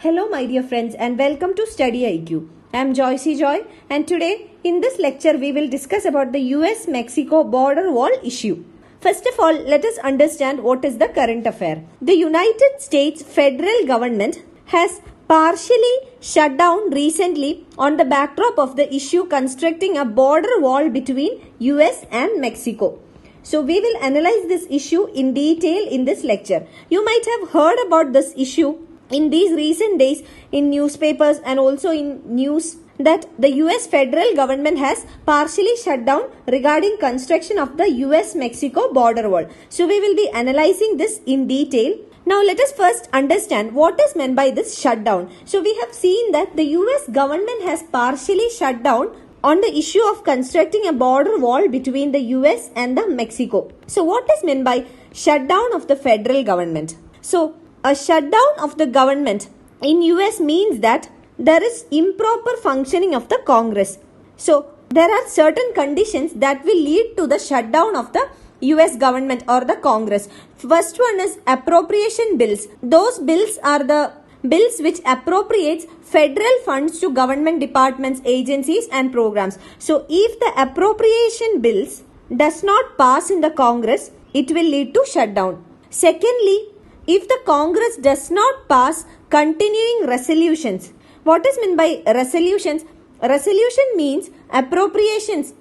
Hello my dear friends and welcome to Study IQ. I am Joycey Joy and today in this lecture we will discuss about the US-Mexico border wall issue. First of all, let us understand what is the current affair. The United States federal government has partially shut down recently on the backdrop of the issue constructing a border wall between US and Mexico. So we will analyze this issue in detail in this lecture. You might have heard about this issue in these recent days in newspapers and also in news that the US federal government has partially shut down regarding construction of the US-Mexico border wall. So we will be analyzing this in detail. Now let us first understand what is meant by this shutdown. So we have seen that the US government has partially shut down on the issue of constructing a border wall between the US and the Mexico. So what is meant by shutdown of the federal government? So a shutdown of the government in US means that there is improper functioning of the Congress. So there are certain conditions that will lead to the shutdown of the US government or the Congress. First one is appropriation bills. Those bills are the bills which appropriates federal funds to government departments, agencies and programs. So if the appropriation bills does not pass in the Congress, it will lead to shutdown. Secondly, if the Congress does not pass continuing resolutions. What is meant by resolutions? Resolution means appropriations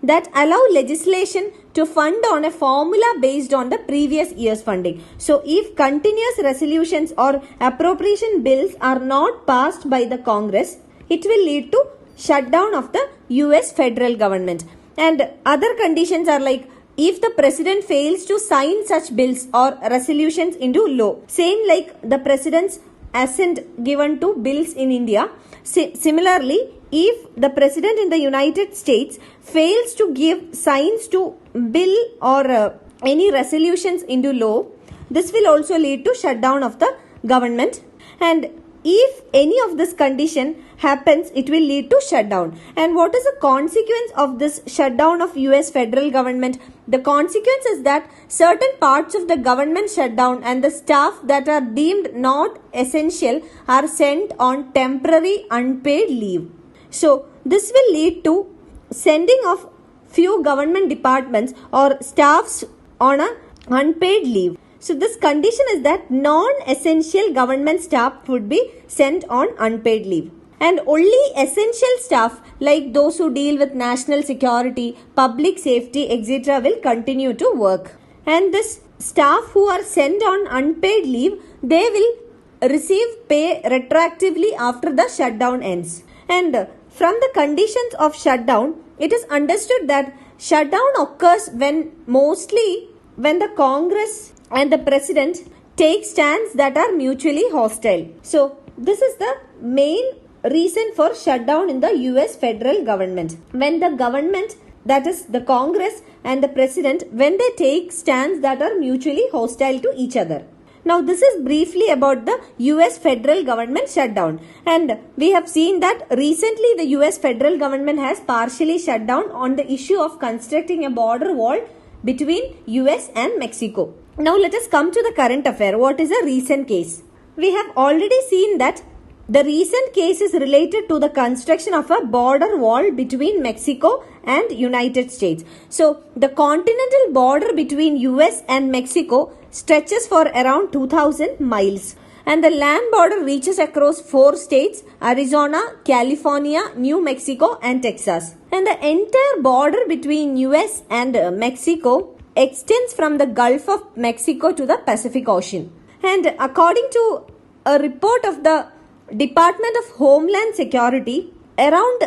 that allow legislation to fund on a formula based on the previous year's funding. So if continuous resolutions or appropriation bills are not passed by the Congress, it will lead to shutdown of the US federal government. And other conditions are like if the president fails to sign such bills or resolutions into law. Same like the president's assent given to bills in India. Similarly, if the president in the United States fails to give signs to bill or any resolutions into law, this will also lead to shutdown of the government. And if any of this condition happens, it will lead to shutdown. And what is the consequence of this shutdown of US federal government? The consequence is that certain parts of the government shutdown and the staff that are deemed not essential are sent on temporary unpaid leave. So this will lead to sending of few government departments or staffs on a unpaid leave. So this condition is that non-essential government staff would be sent on unpaid leave. And only essential staff like those who deal with national security, public safety, etc. will continue to work. And this staff who are sent on unpaid leave, they will receive pay retroactively after the shutdown ends. And from the conditions of shutdown, it is understood that shutdown occurs when the Congress and the president take stands that are mutually hostile. So this is the main reason for shutdown in the US federal government. When the government, that is the Congress and the president, when they take stands that are mutually hostile to each other. Now this is briefly about the US federal government shutdown. And we have seen that recently the US federal government has partially shut down on the issue of constructing a border wall between US and Mexico. Now let us come to the current affair. What is a recent case? We have already seen that the recent case is related to the construction of a border wall between Mexico and United States. So the continental border between US and Mexico stretches for around 2000 miles. And the land border reaches across 4 states, Arizona, California, New Mexico and Texas. And the entire border between US and Mexico extends from the Gulf of Mexico to the Pacific Ocean. And according to a report of the Department of Homeland Security, around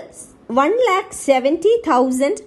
170,000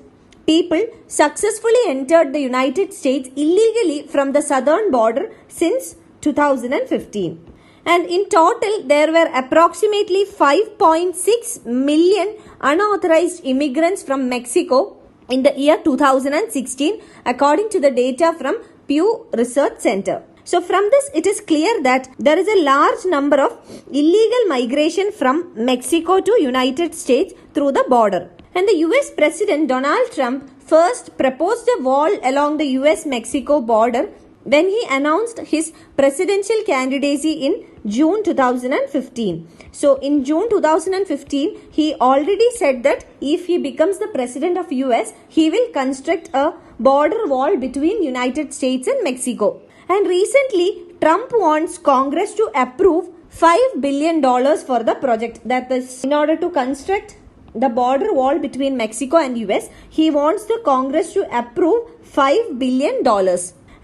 people successfully entered the United States illegally from the southern border since 2015. And in total, there were approximately 5.6 million unauthorized immigrants from Mexico in the year 2016, according to the data from Pew Research Center. So from this, it is clear that there is a large number of illegal migration from Mexico to United States through the border. And the US President Donald Trump first proposed a wall along the US-Mexico border when he announced his presidential candidacy in June 2015. So in June 2015, he already said that if he becomes the president of US, he will construct a border wall between United States and Mexico. And recently, Trump wants Congress to approve $5 billion for the project. That is, in order to construct the border wall between Mexico and US, he wants the Congress to approve $5 billion.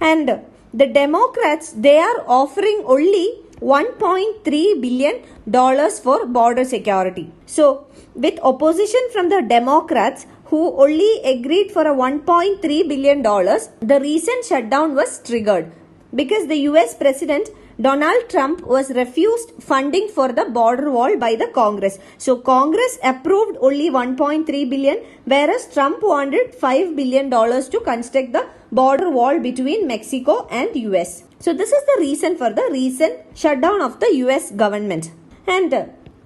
And the Democrats, they are offering only $1.3 billion for border security. So, with opposition from the Democrats, who only agreed for a $1.3 billion, the recent shutdown was triggered because the US President Donald Trump was refused funding for the border wall by the Congress. So Congress approved only 1.3 billion, whereas Trump wanted $5 billion to construct the border wall between Mexico and US. So this is the reason for the recent shutdown of the US government. And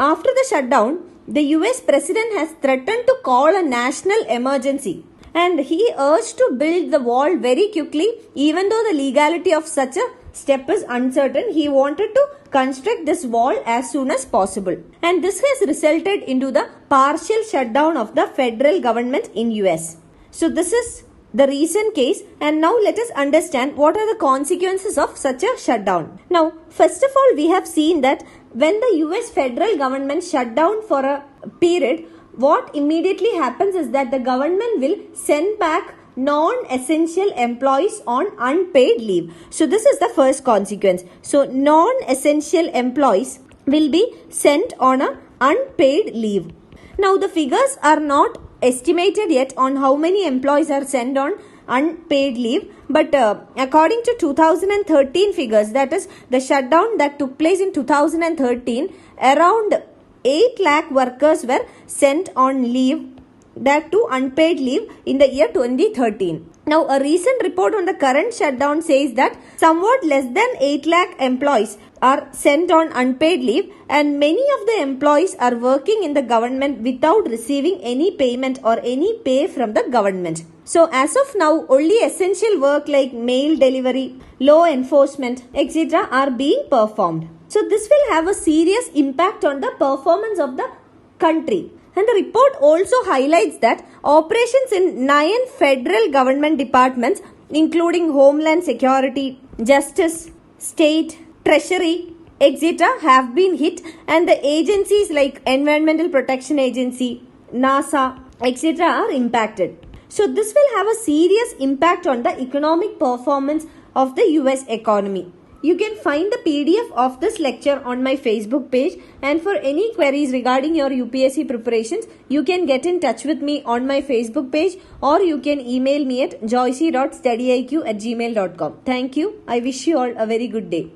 after the shutdown, the US President has threatened to call a national emergency. And he urged to build the wall very quickly, even though the legality of such a step is uncertain. He wanted to construct this wall as soon as possible. And this has resulted into the partial shutdown of the federal government in US. So this is the recent case, and now let us understand what are the consequences of such a shutdown. Now, first of all, we have seen that when the US federal government shut down for a period, what immediately happens is that the government will send back non-essential employees on unpaid leave. So this is the first consequence. So non-essential employees will be sent on a unpaid leave. Now the figures are not estimated yet on how many employees are sent on unpaid leave, but according to 2013 figures, that is the shutdown that took place in 2013, around 8 lakh workers were sent on leave, that too unpaid leave, in the year 2013. Now, a recent report on the current shutdown says that somewhat less than 8 lakh employees are sent on unpaid leave, and many of the employees are working in the government without receiving any payment or any pay from the government. So, as of now, only essential work like mail delivery, law enforcement, etc. are being performed. So this will have a serious impact on the performance of the country. And the report also highlights that operations in 9 federal government departments, including Homeland Security, Justice, State, Treasury, etc. have been hit, and the agencies like Environmental Protection Agency, NASA, etc. are impacted. So this will have a serious impact on the economic performance of the US economy. You can find the PDF of this lecture on my Facebook page, and for any queries regarding your UPSC preparations, you can get in touch with me on my Facebook page, or you can email me at joyce.studyiq@gmail.com. Thank you. I wish you all a very good day.